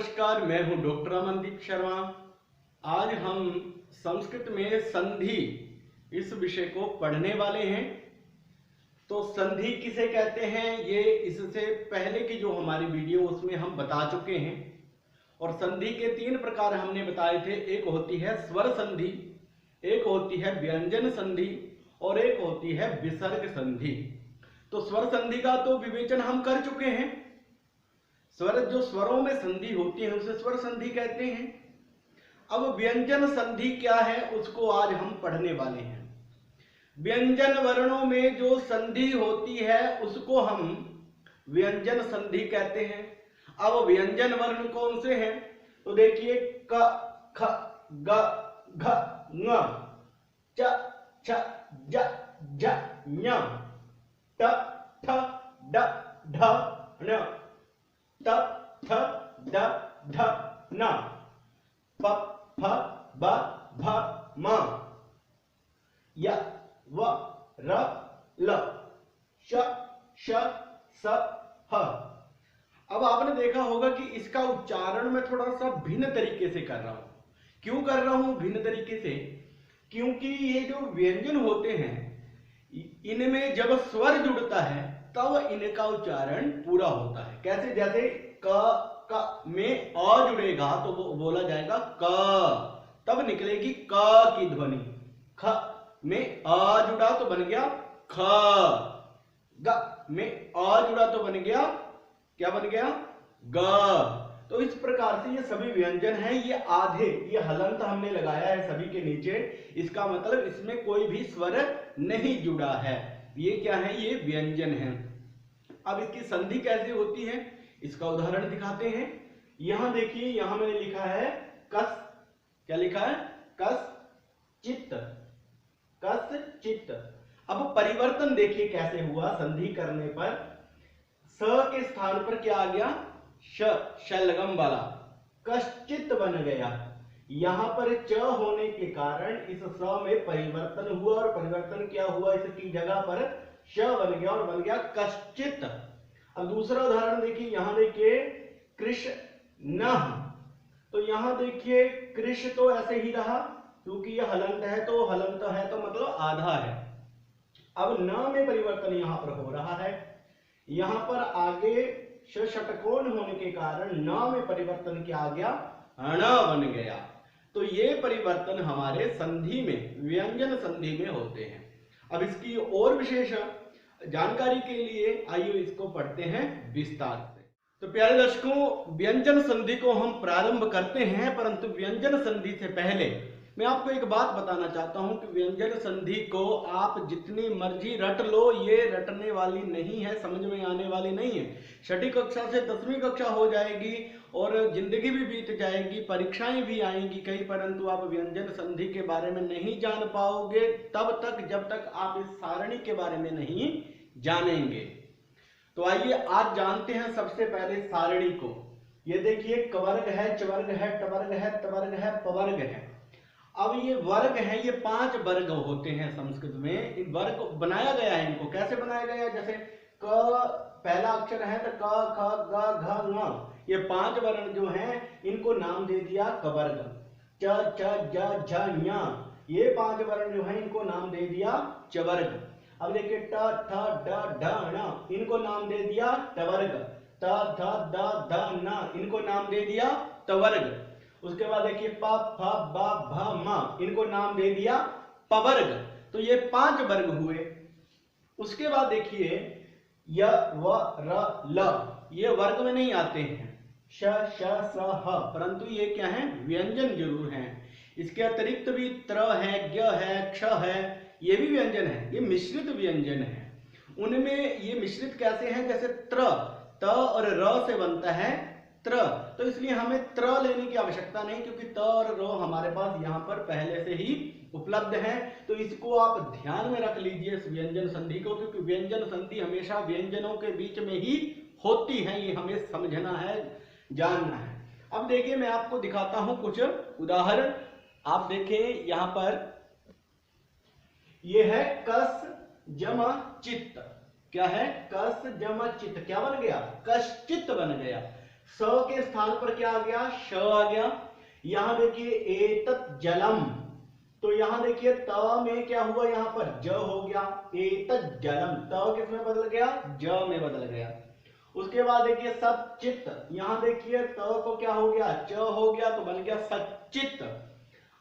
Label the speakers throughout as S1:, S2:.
S1: नमस्कार, मैं हूं डॉक्टर अमनदीप शर्मा। आज हम संस्कृत में संधि इस विषय को पढ़ने वाले हैं। तो संधि किसे कहते हैं ये इससे पहले की जो हमारी वीडियो उसमें हम बता चुके हैं। और संधि के तीन प्रकार हमने बताए थे, एक होती है स्वर संधि, एक होती है व्यंजन संधि और एक होती है विसर्ग संधि। तो स्वर संधि का तो विवेचन हम कर चुके हैं। स्वर जो स्वरों में संधि होती है उसे स्वर संधि कहते हैं। अब व्यंजन संधि क्या है उसको आज हम पढ़ने वाले हैं। व्यंजन वर्णों में जो संधि होती है उसको हम व्यंजन संधि कहते हैं। अब व्यंजन वर्ण कौन से हैं तो देखिए, क, ख, ग, घ, ङ, च, छ, ज, झ, ञ, ट, ठ, ड, ढ, ण, त, थ, द, ध, न, प, फ, ब, भ, म, य, व, र, ल, श, श, स, ह। अब आपने देखा होगा कि इसका उच्चारण मैं थोड़ा सा भिन्न तरीके से कर रहा हूं। क्यों कर रहा हूं भिन्न तरीके से? क्योंकि ये जो व्यंजन होते हैं इनमें जब स्वर जुड़ता है तब इनका उच्चारण पूरा होता है। कैसे? जैसे क में अ जुड़ेगा तो वो बोला जाएगा क, तब निकलेगी क की ध्वनि। ख में अ जुड़ा तो बन गया ख, ग में अ जुड़ा तो बन गया, क्या बन गया? ग। तो इस प्रकार से ये सभी व्यंजन हैं। ये आधे, ये हलंत हमने लगाया है सभी के नीचे, इसका मतलब इसमें कोई भी स्वर नहीं जुड़ा है। ये क्या है? ये व्यंजन है। अब इसकी संधि कैसे होती है इसका उदाहरण दिखाते हैं। यहां देखिए, यहां मैंने लिखा है कस, क्या लिखा है? कस चित्त, कस चित्त। अब परिवर्तन देखिए कैसे हुआ संधि करने पर। स के स्थान पर क्या आ गया? श, शलगम वाला कश्चित बन गया। यहां पर च होने के कारण इस स में परिवर्तन हुआ, और परिवर्तन क्या हुआ? इसकी जगह पर श बन गया और बन गया कश्चित। अब दूसरा उदाहरण देखिए, यहां देखिए कृष्ण, तो यहां देखिए कृष्ण तो ऐसे ही रहा क्योंकि यह हलंत है, तो हलंत है तो मतलब आधा है। अब न में परिवर्तन यहां पर हो रहा है। यहां पर आगे षटकोण होने के कारण न में परिवर्तन क्या आ गया? ण बन गया। तो ये परिवर्तन हमारे संधि में, व्यंजन संधि में होते हैं। अब इसकी और विशेष जानकारी के लिए आइए इसको पढ़ते हैं विस्तार से। तो प्यारे दर्शकों, व्यंजन संधि को हम प्रारंभ करते हैं, परंतु व्यंजन संधि से पहले मैं आपको एक बात बताना चाहता हूं कि व्यंजन संधि को आप जितनी मर्जी रट लो, ये रटने वाली नहीं है, समझ में आने वाली नहीं है। छठी कक्षा से 10वीं कक्षा हो जाएगी और जिंदगी भी बीत जाएगी, परीक्षाएं भी आएंगी कई, परंतु आप व्यंजन संधि के बारे में नहीं जान पाओगे तब तक जब तक आप इस सारणी के बारे में नहीं जानेंगे। तो आइए आज जानते हैं सबसे पहले सारणी को। ये देखिए, कवर्ग है, चवर्ग है, टवर्ग है, तवर्ग है, पवर्ग है। अब ये वर्ग है, ये 5 वर्ग होते हैं संस्कृत में। इन वर्ग बनाया गया है, इनको कैसे बनाया गया है? जैसे क पहला अक्षर है तो क, ख, ग, घ, ङ, ये 5 वर्ण जो हैं इनको नाम दे दिया कवर्ग। च, छ, ज, झ, ञ, ये 5 वर्ण जो हैं इनको नाम दे दिया चवर्ग। अब देखिए ट, ठ, ड, ढ, ण, इनको नाम दे दिया टवर्ग। त, थ, द, ध, न, इनको नाम दे दिया तवर्ग। उसके बाद देखिए प, फ, ब, भ, म, इनको नाम दे दिया पवर्ग। तो ये 5 वर्ग हुए। उसके बाद देखिए य, व, र, ल, ये वर्ग में नहीं आते हैं, श, श, स, ह, परंतु ये क्या है? व्यंजन जरूर हैं। इसके अतिरिक्त भी त्र है, ज्ञ है, क्ष है, ये भी व्यंजन है, ये मिश्रित व्यंजन है। उनमें ये मिश्रित कैसे हैं? जैसे त्र, त और र से बनता है त्र, तो इसलिए हमें त्र लेने की आवश्यकता नहीं क्योंकि त और र हमारे पास यहाँ पर पहले से ही उपलब्ध है। तो इसको आप ध्यान में रख लीजिए इस व्यंजन संधि को, क्योंकि व्यंजन संधि हमेशा व्यंजनों के बीच में ही होती है, ये हमें समझना है, जानना है। अब देखिए मैं आपको दिखाता हूं कुछ उदाहरण। आप देखें यहां पर ये है कस जमा चित्त। क्या है? कस जमा चित्त, क्या बन गया? कश्चित बन गया। स के स्थान पर क्या आ गया, श आ गया। यहां देखिए एतत् जलम, तो यहां देखिए त में क्या हुआ, यहां पर ज हो गया, एतत् जलम, त किसमें बदल गया, ज में बदल गया। उसके बाद देखिए सच्चित, यहां देखिए त को क्या हो गया, च हो गया, तो बन गया सच्चित।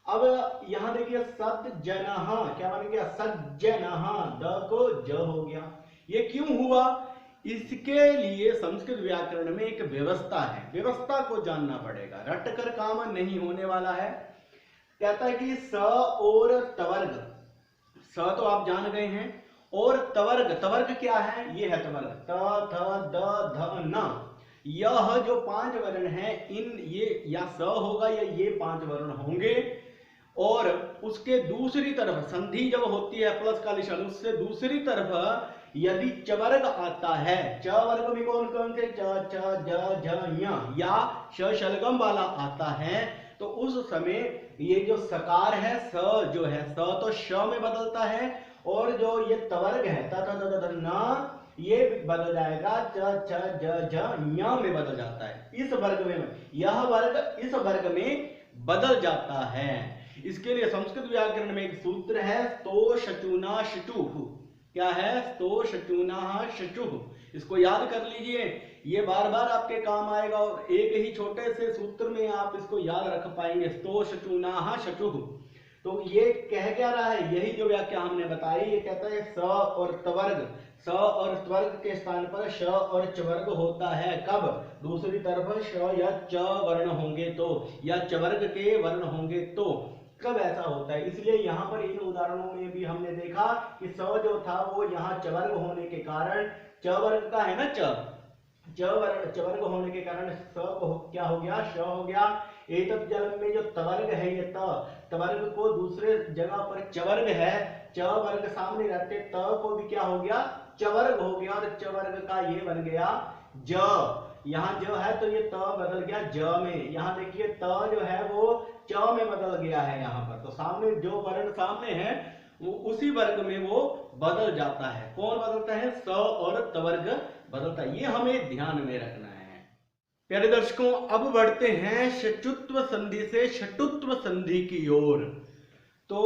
S1: अब यहां देखिए सज्जनः, क्या बन गया, सज्जनः, द को ज हो गया। ये क्यों हुआ, इसके लिए संस्कृत व्याकरण में एक व्यवस्था है, व्यवस्था को जानना पड़ेगा, रट कर काम नहीं होने वाला है। कहता है कि स और तवर्ग, स तो आप जान गए हैं, और तवर्ग, तवर्ग क्या है, ये है तवर्ग, त थ द ध न, यह जो 5 वर्ण हैं, इन ये या स होगा या ये 5 वर्ण होंगे। और उसके दूसरी तरफ संधि जब होती है प्लस का निशान, उससे दूसरी तरफ यदि चवर्ग आता है, च वर्ग भी कौन कौन से, च च ज झ ञ या श शलगम वाला आता है, तो उस समय ये जो सकार है स जो है, स तो श में बदलता है, और जो ये तवर्ग है त थ द ध न, ये बदल जाएगा च छ ज झ ञ में बदल जाता है। इस वर्ग में, यह वर्ग इस वर्ग में बदल जाता है। इसके लिए संस्कृत व्याकरण में एक सूत्र है, स्तो शचुना शचुः, क्या है, स्तो शचुना शचुः, इसको याद कर लीजिए, ये बार बार आपके काम आएगा, और एक ही छोटे से सूत्र में आप इसको याद रख पाएंगे, स्तो शचुना शचुः। तो ये कह क्या रहा है, यही जो व्याख्या हमने बताई, ये कहता है स और तवर्ग, स और त्वर्ग के स्थान पर श और चवर्ग होता है, कब, दूसरी तरफ श या च वर्ण होंगे तो, या चवर्ग के वर्ण होंगे तो, कब ऐसा होता है। इसलिए यहाँ पर इन उदाहरणों में भी हमने देखा कि स जो था वो यहाँ चवर्ग होने के कारण, च वर्ग का है ना, चवर्ग होने के कारण स को क्या हो गया, श हो गया। एतत् जलम में जो तवर्ग है, ये तवर्ग को दूसरे जगह पर चवर्ग है, च वर्ग सामने रहते, त को भी क्या हो गया, चवर्ग हो गया, और चवर्ग का ये बन गया ज। यहाँ ज है तो ये त बदल गया ज में, यहाँ देखिए त जो है वो च में बदल गया है यहाँ पर, तो सामने जो वर्ण सामने है वो उसी वर्ग में वो बदल जाता है। कौन बदलता है, स और तवर्ग बदलता है, ये हमें ध्यान में रखना है। प्यारे दर्शकों, अब बढ़ते हैं शचुत्व संधि से शटुत्व संधि की ओर। तो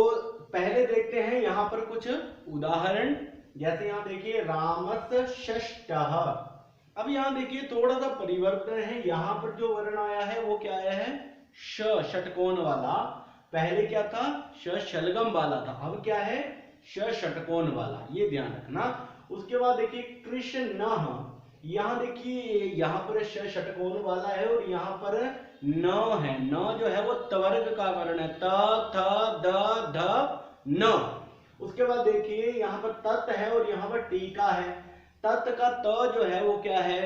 S1: पहले देखते हैं यहाँ पर कुछ उदाहरण, जैसे यहाँ देखिए रामस्य षष्ठः। अब यहाँ देखिए थोड़ा सा परिवर्तन है, यहाँ पर जो वर्ण आया है वो क्या आया है, श षटकोण वाला, पहले क्या था, श शलगम वाला था, अब क्या है, श षटकोण वाला, ये ध्यान रखना। उसके बाद देखिए कृष्णः, यहाँ देखिए यहाँ पर श षटकोण वाला है, और यहाँ पर न है, न जो है वो तवर्ग का वर्ण है, त थ द ध न। उसके बाद देखिए यहाँ पर तत् है और यहाँ पर टीका है, तत् का त जो है वो क्या है,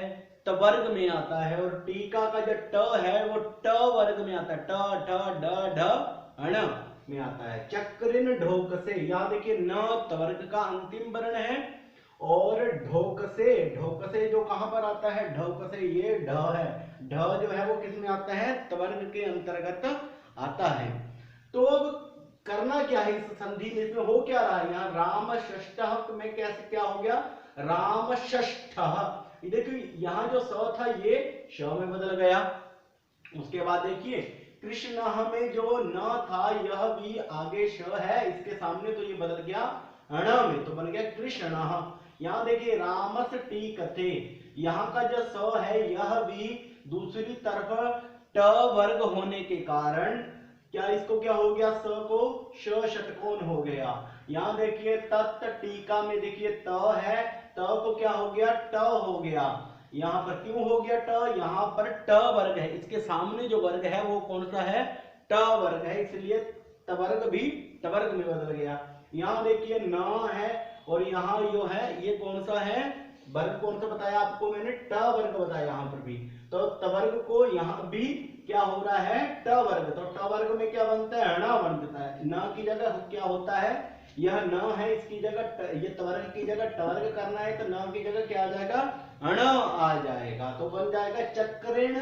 S1: तवर्ग में आता है, और टीका का जो ट है वो ट वर्ग में आता है, ट ठ ड ढ ण में आता है। चक्रिन ढोक से, यहाँ देखिए न तवर्ग का अंतिम वर्ण है, और ढोक से जो कहां पर आता है, ढोक से, ये ढ है, ढ जो है वो किसमें आता है, तवर्ग के अंतर्गत आता है। तो करना क्या है इस संधि में, इसमें हो क्या रहा है, यहाँ राम षष्ठः में कैसे क्या हो गया, राम षष्ठः। देखिए यहाँ जो स था ये श में बदल गया। उसके बाद देखिए कृष्ण में जो न था, यह भी आगे श है इसके सामने, तो ये बदल गया ण में, तो बन गया कृष्णः। यहाँ देखिए रामस टीकते, यहाँ का जो स है यह भी दूसरी तरफ ट वर्ग होने के कारण क्या, इसको क्या हो गया, स को श षटकोण हो गया। यहाँ देखिए तत् टीका में देखिए त है, त को क्या हो गया, ट हो गया। यहाँ पर क्यों हो गया ट, यहाँ पर ट वर्ग है, इसके सामने जो वर्ग है वो कौन सा है, ट वर्ग है, इसलिए तवर्ग भी तवर्ग में बदल गया। यहाँ देखिए न है, और यहाँ जो है ये कौन सा है, वर्ग कौन सा बताया आपको मैंने, ट वर्ग बताया यहाँ पर भी, तो तवर्ग को यहाँ भी क्या हो रहा है, ट वर्ग, तो ट वर्ग में क्या बनता है, ण बनता है। न की जगह क्या होता है, यह न है, इसकी जगह ये तवर्ग की जगह टवर्ग करना है, तो न की जगह क्या आ जाएगा, अण आ जाएगा, तो बन जाएगा चक्रेण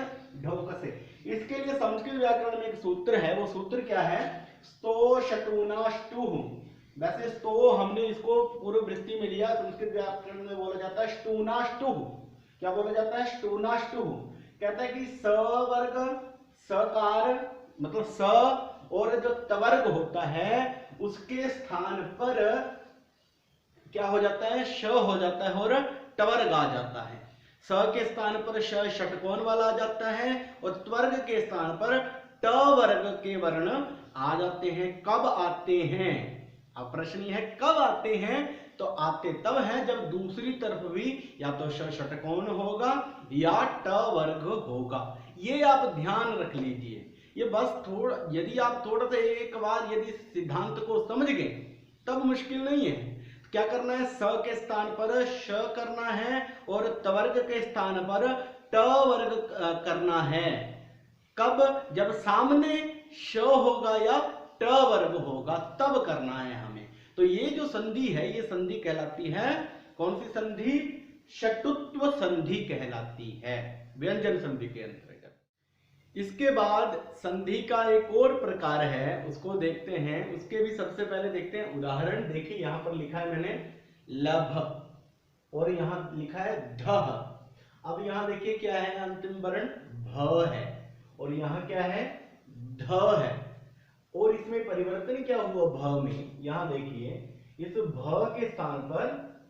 S1: ढोक से। इसके लिए संस्कृत व्याकरण में एक सूत्र है, वो सूत्र क्या है, स्तो शटूनाष्टुः। वैसे स्तो हमने इसको पूर्व वृत्ति में लिया, संस्कृत व्याकरण में बोला जाता है स्टूनाष्टुः। क्या बोला जाता है, स्टूनाष्टुः। कहता है कि स वर्ग सकार मतलब स और जो तवर्ग होता है उसके स्थान पर क्या हो जाता है, श हो जाता है और टवर्ग आ जाता है। स के स्थान पर श षटकोण वाला आ जाता है और त्वर्ग के स्थान पर ट वर्ग के वर्ण आ जाते हैं। कब आते हैं, अब प्रश्न यह है कब आते हैं, तो आते तब हैं जब दूसरी तरफ भी या तो श षटकोण होगा या ट वर्ग होगा। ये आप ध्यान रख लीजिए। ये बस थोड़ा, यदि आप थोड़ा सा एक बार यदि सिद्धांत को समझ गए तब मुश्किल नहीं है। क्या करना है, स के स्थान पर श करना है और तवर्ग के स्थान पर ट वर्ग करना है। कब, जब सामने श होगा या ट वर्ग होगा तब करना है हमें। तो ये जो संधि है ये संधि कहलाती है, कौन सी संधि, षटुत्व संधि कहलाती है, व्यंजन संधि के अंतर्गत। इसके बाद संधि का एक और प्रकार है, उसको देखते हैं। उसके भी सबसे पहले देखते हैं उदाहरण। देखिए यहां पर लिखा है मैंने लभ और यहां लिखा है ढह। अब यहां देखिए क्या है, अंतिम वर्ण भ है और यहां क्या है, ध है। और इसमें परिवर्तन क्या हुआ भ में, यहां देखिए इस भ के स्थान पर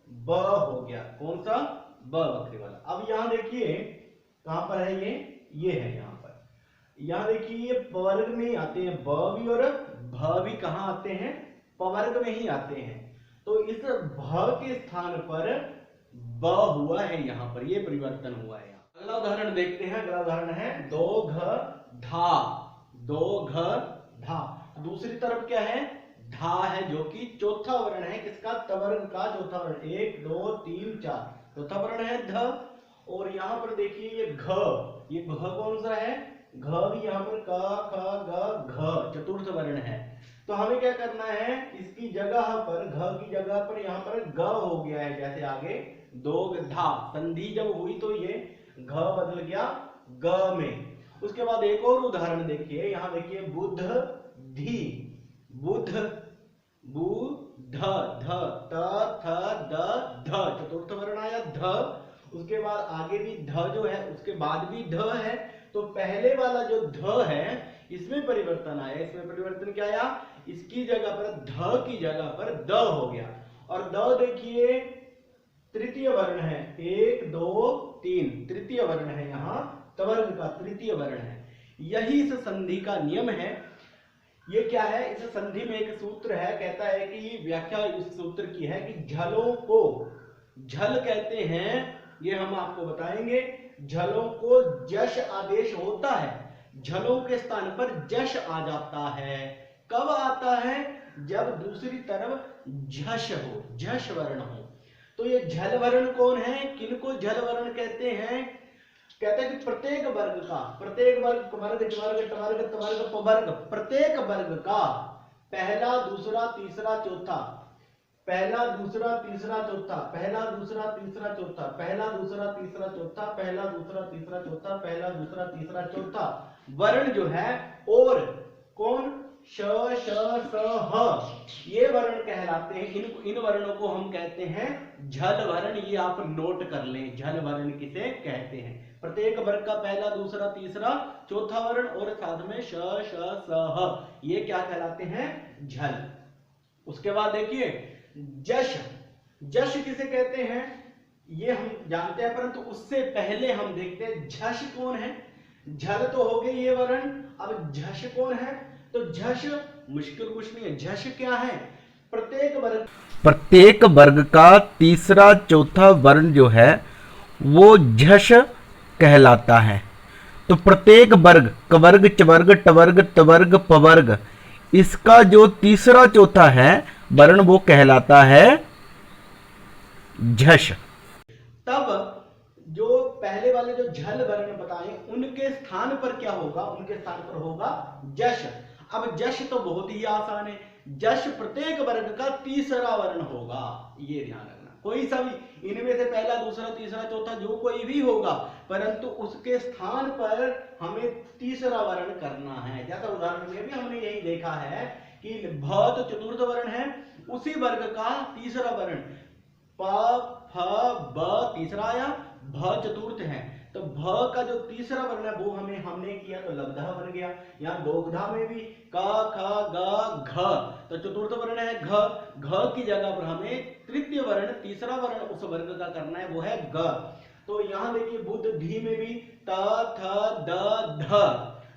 S1: ब हो गया। कौन सा, ब बकरी वाला। अब यहां देखिए कहां पर है ये है यहां पर। यहां देखिए ये पवर्ग में ही आते हैं, ब भी और भ भी कहां आते हैं, पवर्ग में ही आते हैं। तो इस भ के स्थान पर ब हुआ है, यहां पर ये परिवर्तन हुआ है। अगला उदाहरण देखते हैं। अगला उदाहरण है दो घ धा। दो घ धा, दूसरी तरफ क्या है, धा है जो कि चौथा वर्ण है किसका, तवर्ग का चौथा वर्ण। 1 2 3 4 चौथा वर्ण है ध। और यहां पर देखिए ये घ, ये घ कौन सा है, घ भी यहाँ पर क ख ग घ चतुर्थ वर्ण है। तो हमें क्या करना है, इसकी जगह पर, घ की जगह पर यहाँ पर ग हो गया है। जैसे आगे दो धा संधि जब हुई तो ये घ बदल गया ग में। उसके बाद एक और उदाहरण देखिए, यहाँ देखिए बुध धी। बुध बु ध ध त थ द ध चतुर्थ वर्ण आया ध। उसके बाद आगे भी ध जो है, उसके बाद भी ध है। तो पहले वाला जो ध है इसमें परिवर्तन आया। इसमें परिवर्तन क्या आया, इसकी जगह पर ध की जगह पर द हो गया। और द देखिए तृतीय वर्ण है, 1 2 3 तृतीय वर्ण है, यहाँ तवर्ग का तृतीय वर्ण है। यही इस संधि का नियम है। ये क्या है, इस संधि में एक सूत्र है, कहता है कि व्याख्या इस सूत्र की है कि झलों को झल कहते हैं। ये हम आपको बताएंगे। झलों को जश आदेश होता है, झलों के स्थान पर जश आ जाता है। कब आता है, जब दूसरी तरफ झष हो, झष वर्ण हो। तो ये झल वर्ण कौन है, किनको झल वर्ण कहते हैं, कहते हैं कि प्रत्येक वर्ग का, प्रत्येक वर्ग वर्ग वर्ग टवर्ग तवर्ग पवर्ग, प्रत्येक वर्ग का पहला दूसरा तीसरा चौथा, पहला दूसरा तीसरा चौथा, पहला दूसरा तीसरा चौथा, पहला दूसरा तीसरा चौथा, पहला दूसरा तीसरा चौथा, पहला दूसरा तीसरा चौथा वर्ण जो है, और कौन, श श स ह, ये वर्ण कहलाते हैं। इन वर्णों को हम कहते हैं झल वर्ण। ये आप नोट कर लें, झल वर्ण किसे कहते हैं। प्रत्येक वर्ग का पहला दूसरा तीसरा चौथा वर्ण और साथ में श श स ह, ये क्या कहलाते हैं, झल। उसके बाद देखिए जश। जश किसे कहते हैं ये हम जानते हैं, परंतु उससे पहले हम देखते हैं झष कौन है। झल तो हो गई ये वर्ण, अब झष कौन है, तो झष मुश्किल कुछ नहीं है। झष क्या है, प्रत्येक वर्ग का तीसरा चौथा वर्ण जो है वो झष कहलाता है। तो प्रत्येक वर्ग, कवर्ग चवर्ग टवर्ग तवर्ग पवर्ग, इसका जो तीसरा चौथा है वर्ण वो कहलाता है झष। तब जो पहले वाले जो झल वर्ण बताए उनके स्थान पर क्या होगा, उनके स्थान पर होगा जश। अब जश तो बहुत ही आसान है, जश प्रत्येक वर्ग का तीसरा वर्ण होगा, ये ध्यान रखना। कोई सा भी इनमें से पहला दूसरा तीसरा चौथा जो कोई भी होगा, परंतु उसके स्थान पर हमें तीसरा वर्ण करना है। जैसा उदाहरण में भी हमने यही देखा है कि भ तो चतुर्थ वर्ण है, उसी वर्ग का तीसरा वर्ण प फ ब तीसरा आया, भ चतुर्थ है, तो भ का जो तीसरा वर्ण है वो हमने किया तो लब्धा बन गया। यहाँ दोग्धा में भी क ख ग घ, तो चतुर्थ वर्ण है घ, घ की जगह पर हमें तृतीय वर्ण तीसरा वर्ण उस वर्ग का करना है, वो है ग। तो यहाँ देखिए बुद्ध धी में भी त थ द ध,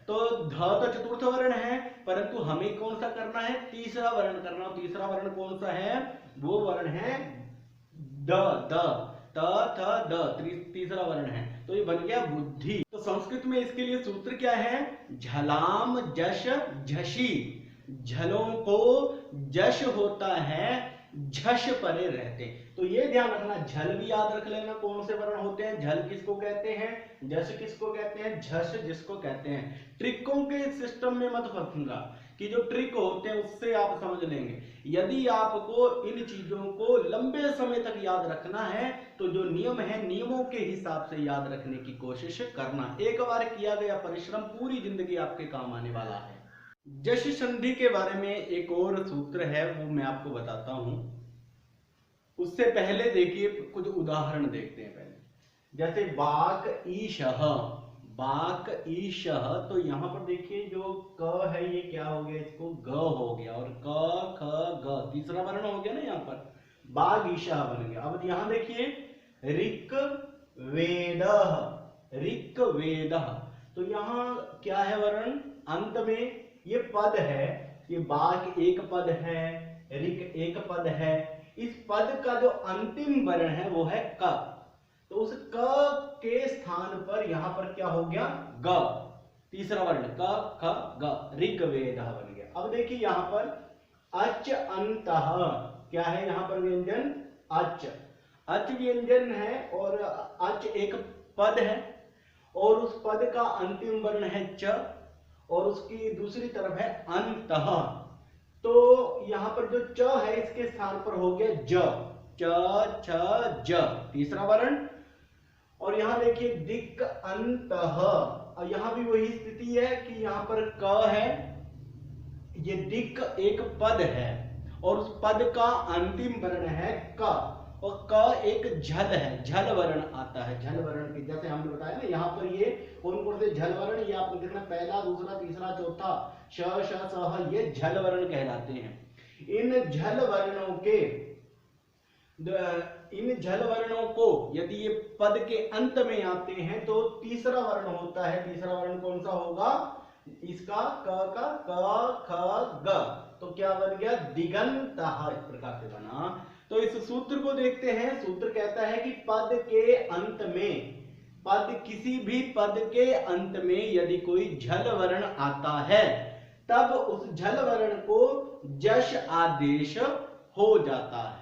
S1: तो ध तो चतुर्थ वर्ण है, परंतु हमें कौन सा करना है, तीसरा वर्ण करना। तीसरा वर्ण कौन सा है, वो वर्ण है द, द त थ द तीसरा वर्ण है, तो ये बन गया बुद्धि। तो संस्कृत में इसके लिए सूत्र क्या है, झलाम जश झशी, झलों को जश होता है, झश परे रहते। तो ये ध्यान रखना, झल भी याद रख लेना कौन से वर्ण होते हैं, झल किसको कहते हैं, जश किसको कहते हैं, झश जिसको कहते हैं। ट्रिकों के सिस्टम में मत फंसना कि जो ट्रिक होते हैं उससे आप समझ लेंगे। यदि आपको इन चीजों को लंबे समय तक याद रखना है तो जो नियम है नियमों के हिसाब से याद रखने की कोशिश करना। एक बार किया गया परिश्रम पूरी जिंदगी आपके काम आने वाला है। जश संधि के बारे में एक और सूत्र है, वो मैं आपको बताता हूं। उससे पहले देखिए कुछ उदाहरण देखते हैं। पहले जैसे बाक ईशह, बाक ईशह, तो यहां पर देखिए जो क है ये क्या हो गया, इसको ग हो गया, और क ख ग तीसरा वर्ण हो गया ना, यहाँ पर बाग ईशह बन गया। अब यहां देखिए ऋक वेदः, ऋक वेदः, तो यहाँ क्या है वर्ण, अंत में ये पद है, ये बाग एक पद है, ऋक एक पद है, इस पद का जो अंतिम वर्ण है वो है क, तो उस क के स्थान पर यहां पर क्या हो गया, ग तीसरा वर्ण, क ख ग, ऋग्वेदः बन गया। अब देखिए यहां पर अच अंतः, क्या है यहाँ पर व्यंजन, अच, अच व्यंजन है, और अच एक पद है, और उस पद का अंतिम वर्ण है च, और उसकी दूसरी तरफ है अंतः, तो यहां पर जो च है इसके स्थान पर हो गया ज, च छ ज तीसरा वर्ण। और यहां देखिए दिक अंतः, और यहां भी वही स्थिति है कि यहां पर क है, ये दिक एक पद है, और उस पद का अंतिम वर्ण है क, और क एक झल है, झल वर्ण आता है, झल वर्ण की जैसे हमने बताया ना, यहाँ पर ये कौन कौन से झल वर्ण, ये आपको देखना पहला दूसरा तीसरा चौथा श श स, ये झल वर्ण कहलाते हैं। इन झल वर्णों को यदि ये पद के अंत में आते हैं तो तीसरा वर्ण होता है, तीसरा वर्ण कौन सा होगा, इसका क का क ख ग, तो क्या बन गया, दिगंतः, इस प्रकार से बना। तो इस सूत्र को देखते हैं। सूत्र कहता है कि पद के अंत में, पद किसी भी पद के अंत में यदि कोई झल वर्ण आता है तब उस झल वर्ण को जश आदेश हो जाता है।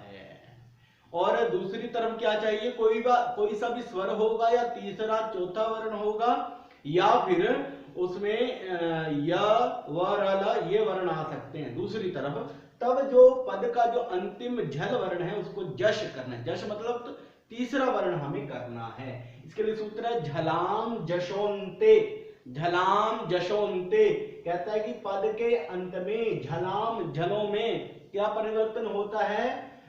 S1: और दूसरी तरफ क्या चाहिए, कोई सा भी स्वर होगा या तीसरा चौथा वर्ण होगा, या फिर उसमें य व र ल ये वर्ण आ सकते हैं दूसरी तरफ, तब जो पद का जो अंतिम झल वर्ण है उसको जश करना है। जश मतलब तो तीसरा वर्ण हमें करना है। इसके लिए सूत्र है झलाम जशोन्ते, झलाम जशोन्ते, कहता है कि पद के अंत में झलाम झलों में क्या परिवर्तन होता है,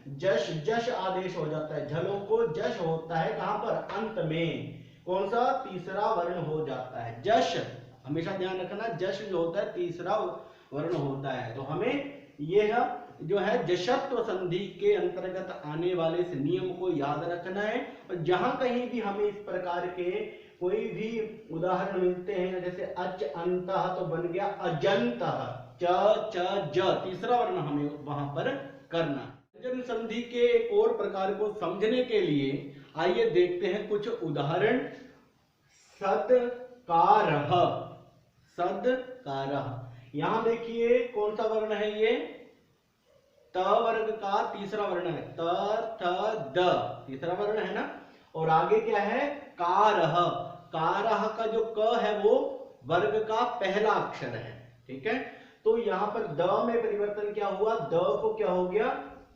S1: जश, जश आदेश हो जाता है, झलों को जश होता है, कहां पर, अंत में, कौन सा, तीसरा वर्ण हो जाता है। जश हमेशा ध्यान रखना, जश जो होता है तीसरा वर्ण होता है। तो हमें यह जो है जशत्व संधि के अंतर्गत आने वाले इस नियम को याद रखना है। और जहां कहीं भी हमें इस प्रकार के कोई भी उदाहरण मिलते हैं, जैसे अच अंतः, तो बन गया अजंतः, च च ज तीसरा वर्ण हमें वहां पर करना। व्यंजन संधि के और प्रकार को समझने के लिए आइए देखते हैं कुछ उदाहरण। सत्कारः, सत्कारः, यहां देखिए कौन सा वर्ण है, ये त वर्ग का तीसरा वर्ण है, त थ द तीसरा वर्ण है ना। और आगे क्या है, कारः, कारः का जो क है वो वर्ग का पहला अक्षर है, ठीक है। तो यहां पर द में परिवर्तन क्या हुआ, द को क्या हो गया,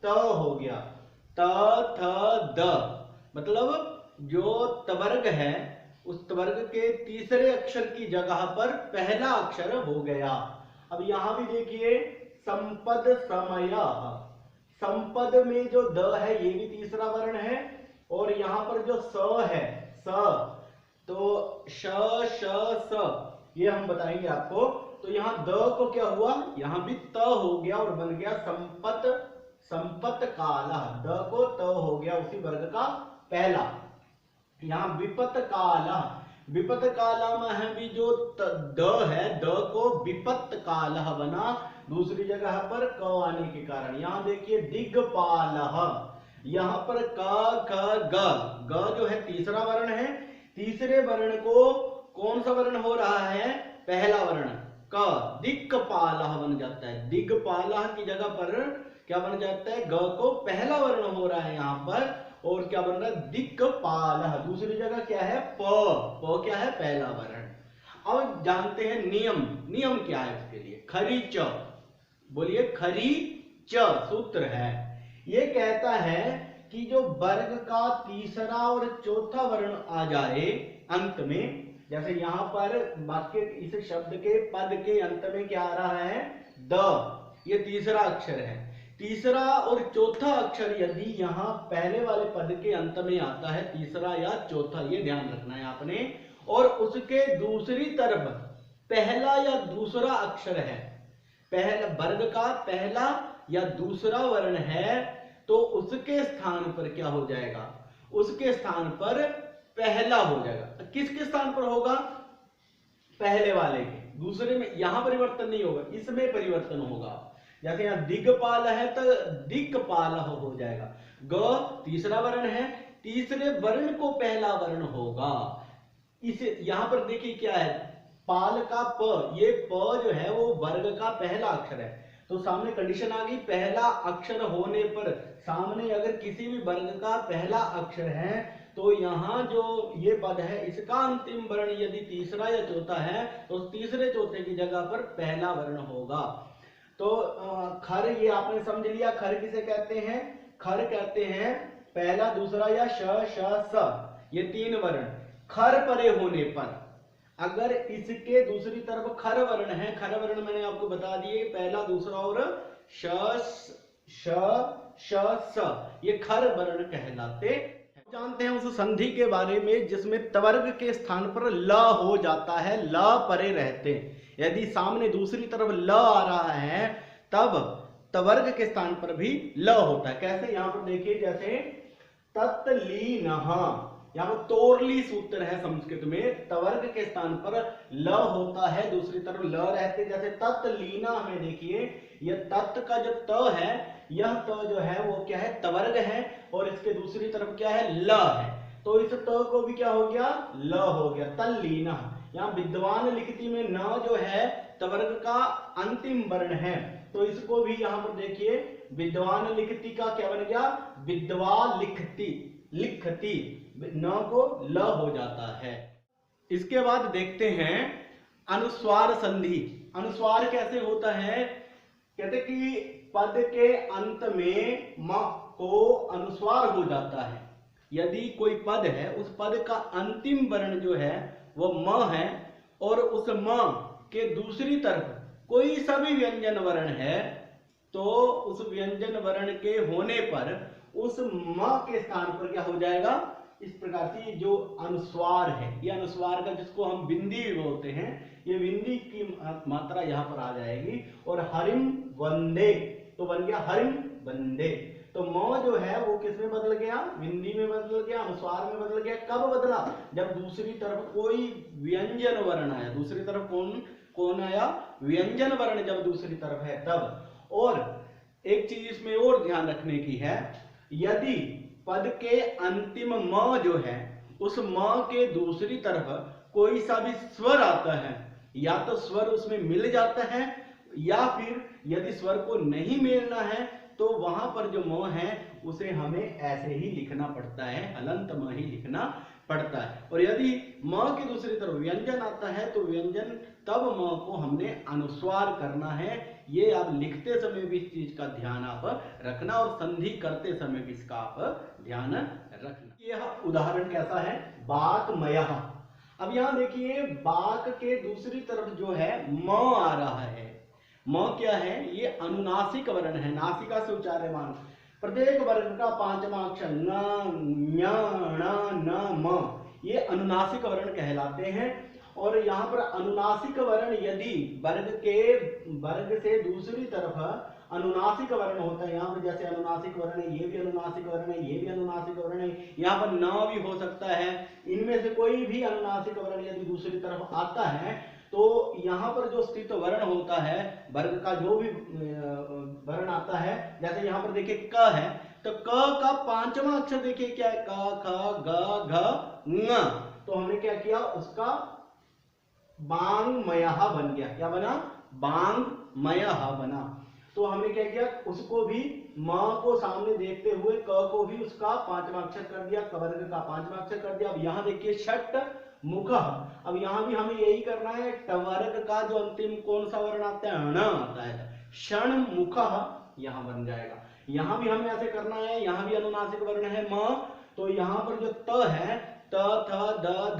S1: त हो गया, त थ द, मतलब जो तवर्ग है उस तवर्ग के तीसरे अक्षर की जगह पर पहला अक्षर हो गया। अब यहां भी देखिए संपद समय, संपद में जो द है ये भी तीसरा वर्ण है, और यहां पर जो स है, तो श श स ये हम बताएंगे आपको। तो यहाँ द को क्या हुआ, यहाँ भी त हो गया और बन गया संपत, संपत काला। द को त हो गया उसी वर्ग का पहला। यहाँ विपत काला, विपत काला में है भी जो द है, द को विपत काला बना दूसरी जगह पर क आने के कारण। यहाँ देखिए दिग्पाल, यहाँ पर क ख ग, ग जो है तीसरा वर्ण है, तीसरे वर्ण को कौन सा वर्ण हो रहा है, पहला वर्ण क, दिक्पाल बन जाता है। दिग्पाल की जगह पर क्या बन जाता है, ग को पहला वर्ण हो रहा है यहाँ पर, और क्या बन रहा है, दिक्पाल। दूसरी जगह क्या है, प क्या है, पहला वर्ण। अब जानते हैं नियम, नियम क्या है इसके लिए। खरी च, बोलिए खरी च सूत्र है, ये कहता है कि जो वर्ग का तीसरा और चौथा वर्ण आ जाए अंत में, जैसे यहां पर वाक्य इस शब्द के पद के अंत में क्या आ रहा है, द, ये तीसरा अक्षर है। तीसरा और चौथा अक्षर यदि यहाँ पहले वाले पद के अंत में आता है, तीसरा या चौथा, ये ध्यान रखना है आपने, और उसके दूसरी तरफ पहला या दूसरा अक्षर है, पहला वर्ग का पहला या दूसरा वर्ण है, तो उसके स्थान पर क्या हो जाएगा, उसके स्थान पर पहला हो जाएगा। किसके स्थान पर होगा, पहले वाले के, दूसरे में यहां परिवर्तन नहीं होगा, इसमें परिवर्तन होगा। जैसे यहाँ दिग्पाल है तो दिक्पाल हो जाएगा। ग तीसरा वर्ण है, तीसरे वर्ण को पहला वर्ण होगा। इसे यहां पर देखिए क्या है, पाल का प, ये प जो है वो वर्ग का पहला अक्षर है, तो सामने कंडीशन आ गई, पहला अक्षर होने पर सामने अगर किसी भी वर्ग का पहला अक्षर है तो यहाँ जो ये पद है इसका अंतिम वर्ण यदि तीसरा या चौथा है तो तीसरे चौथे की जगह पर पहला वर्ण होगा। तो खर ये आपने समझ लिया, खर किसे कहते हैं, खर कहते हैं पहला दूसरा या श श स, ये तीन वर्ण खर परे होने पर, अगर इसके दूसरी तरफ खर वर्ण है, खर वर्ण मैंने आपको बता दिए पहला दूसरा और श श स, ये खर वर्ण कहलाते। जानते हैं उस संधि के बारे में जिसमें तवर्ग के स्थान पर ल हो जाता है, ल परे रहते हैं। यदि सामने दूसरी तरफ ल आ रहा है तब तवर्ग के स्थान पर भी ल होता है। कैसे, यहां पर देखिए, जैसे तत्लीनः, यहाँ पर तोरली सूत्र है संस्कृत में, तवर्ग के स्थान पर ल होता है, दूसरी तरफ ल रहते। जैसे तत्लीना में देखिए, यह तत् का जो त है, यह त जो है वो क्या है, तवर्ग है, और इसके दूसरी तरफ क्या है, ल है, तो इस त को भी क्या हो गया, ल हो गया, तल्लीना। यहाँ विद्वान लिखती में न जो है तवर्ग का अंतिम वर्ण है, तो इसको भी यहाँ पर देखिए विद्वान लिखती का क्या बन गया, विद्वा लिखती, लिखती, न को ल हो जाता है। इसके बाद देखते हैं अनुस्वार संधि। अनुस्वार कैसे होता है, कहते कि पद के अंत में म को अनुस्वार हो जाता है। यदि कोई पद है, उस पद का अंतिम वर्ण जो है वो म है, और उस म के दूसरी तरफ कोई सा भी व्यंजन वर्ण है, तो उस व्यंजन वर्ण के होने पर उस म के स्थान पर क्या हो जाएगा, इस प्रकार से जो अनुस्वार है, ये अनुस्वार का जिसको हम बिंदी भी बोलते हैं, ये बिंदी की मात्रा यहाँ पर आ जाएगी। और हरिम वंदे, तो बन गया हरिम वंदे। तो म जो है वो किस में बदल गया, बिंदी में बदल गया, अनुस्वार में बदल गया। कब बदला, जब दूसरी तरफ कोई व्यंजन वर्ण आया। दूसरी तरफ कौन आया, व्यंजन वर्ण जब दूसरी तरफ है तब। और एक चीज इसमें और ध्यान रखने की है, यदि पद के अंतिम म जो है, उस म के दूसरी तरफ कोई सा भी स्वर आता है, या तो स्वर उसमें मिल जाता है, या फिर यदि स्वर को नहीं मिलना है तो वहां पर जो म है उसे हमें ऐसे ही लिखना पड़ता है, हलंत म ही लिखना पड़ता है। और यदि म की दूसरी तरफ व्यंजन आता है तो व्यंजन तब म को हमने अनुस्वार करना है। ये आप लिखते समय भी इस चीज का ध्यान आप रखना, और संधि करते समय भी इसका आप ध्यान रखना। यह उदाहरण कैसा है, बाकमयः। अब यहां देखिए, बाक के दूसरी तरफ जो है म आ रहा है। म क्या है, ये अनुनासिक वर्ण है, नासिका से उच्चार्यमान। प्रत्येक वर्ग का पांचवा अक्षर न, ञ, ण, न, म, ये अनुनासिक वर्ण कहलाते हैं। और यहाँ पर अनुनासिक वर्ण यदि वर्ग से दूसरी तरफ अनुनासिक वर्ण होता है, यहाँ पर जैसे अनुनासिक वर्ण है, ये भी अनुनासिक वर्ण है, ये भी अनुनासिक वर्ण है, यहाँ पर न भी हो सकता है, इनमें से कोई भी अनुनासिक वर्ण यदि दूसरी तरफ आता है तो यहाँ पर जो स्थित वर्ण होता है, वर्ग का जो भी वर्ण आता है, जैसे यहाँ पर देखिए क है, तो क का पांचवा अक्षर देखिए क्या है, क ख ग घ ङ, तो हमने क्या किया, उसका बांगमयः बन गया। क्या बना, बांगमयः बना। तो हमने क्या किया, उसको भी म को सामने देखते हुए क को भी उसका पांचवा अक्षर कर दिया, कवर्ग का पांचवा अक्षर कर दिया। अब यहाँ देखिए षट मुख, अब यहाँ भी हमें यही करना है, टवर्ग का जो अंतिम कौन सा वर्ण आता है, ण आता है, क्षण मुख यहाँ बन जाएगा। यहाँ भी हमें ऐसे करना है, यहाँ भी अनुनासिक वर्ण है म, तो यहाँ पर जो त है, त थ द ध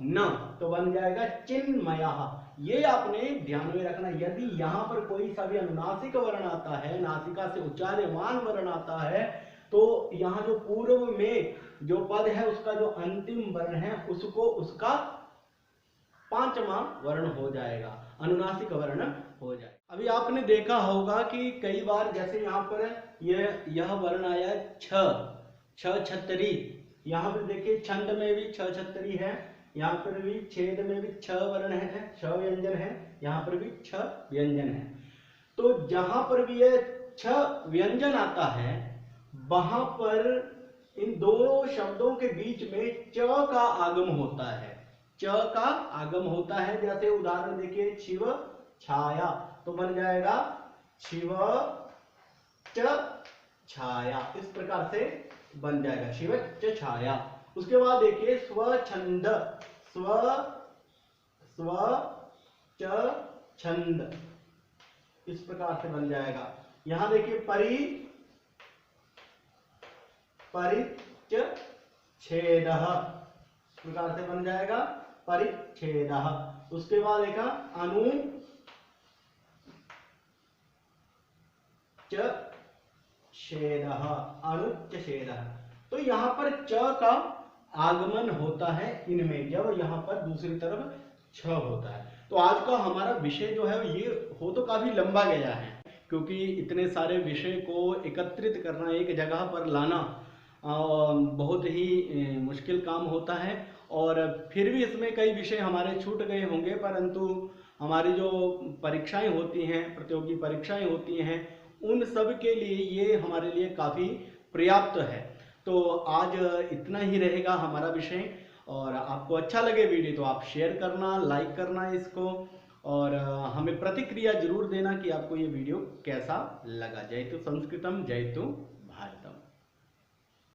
S1: न, तो बन जाएगा चिन्मयः। ये आपने ध्यान में रखना, यदि यहाँ पर कोई सा भी अनुनासिक वर्ण आता है, नासिका से उच्चार्यमान वर्ण आता है, तो यहाँ जो पूर्व में जो पद है उसका जो अंतिम वर्ण है उसको उसका पांचवा वर्ण हो जाएगा, अनुनासिक वर्ण हो जाएगा। अभी आपने देखा होगा कि कई बार जैसे यहाँ पर यह वर्ण आया छ छतरी, यहाँ पर देखिए छंद में भी छ छतरी है, यहाँ पर भी छेद में भी छ वर्ण है, छ व्यंजन है, यहाँ पर भी छ व्यंजन है। तो जहां पर भी यह छ व्यंजन आता है वहां पर इन दोनों शब्दों के बीच में च का आगम होता है, च का आगम होता है। जैसे उदाहरण देखिए शिव छाया, तो बन जाएगा शिव च छाया, इस प्रकार से बन जाएगा शिव च छाया। उसके बाद देखिए स्वछंद, स्व च छंद, इस प्रकार से बन जाएगा। यहां देखिए परिच्छेदः, इस प्रकार से बन जाएगा परिच्छेदः। उसके बाद देखा अनुच्छेदः, अनुच्छेदः, तो यहाँ पर च का आगमन होता है इनमें, जब यहाँ पर दूसरी तरफ छ होता है। तो आज का हमारा विषय जो है ये हो तो काफी लंबा गया है, क्योंकि इतने सारे विषय को एकत्रित करना, एक जगह पर लाना बहुत ही मुश्किल काम होता है। और फिर भी इसमें कई विषय हमारे छूट गए होंगे, परंतु हमारी जो परीक्षाएं होती हैं, प्रतियोगी परीक्षाएं होती हैं, उन सब के लिए ये हमारे लिए काफ़ी पर्याप्त है। तो आज इतना ही रहेगा हमारा विषय, और आपको अच्छा लगे वीडियो तो आप शेयर करना, लाइक करना इसको, और हमें प्रतिक्रिया जरूर देना कि आपको ये वीडियो कैसा लगा। जयतु संस्कृतम, जयतु भारतम।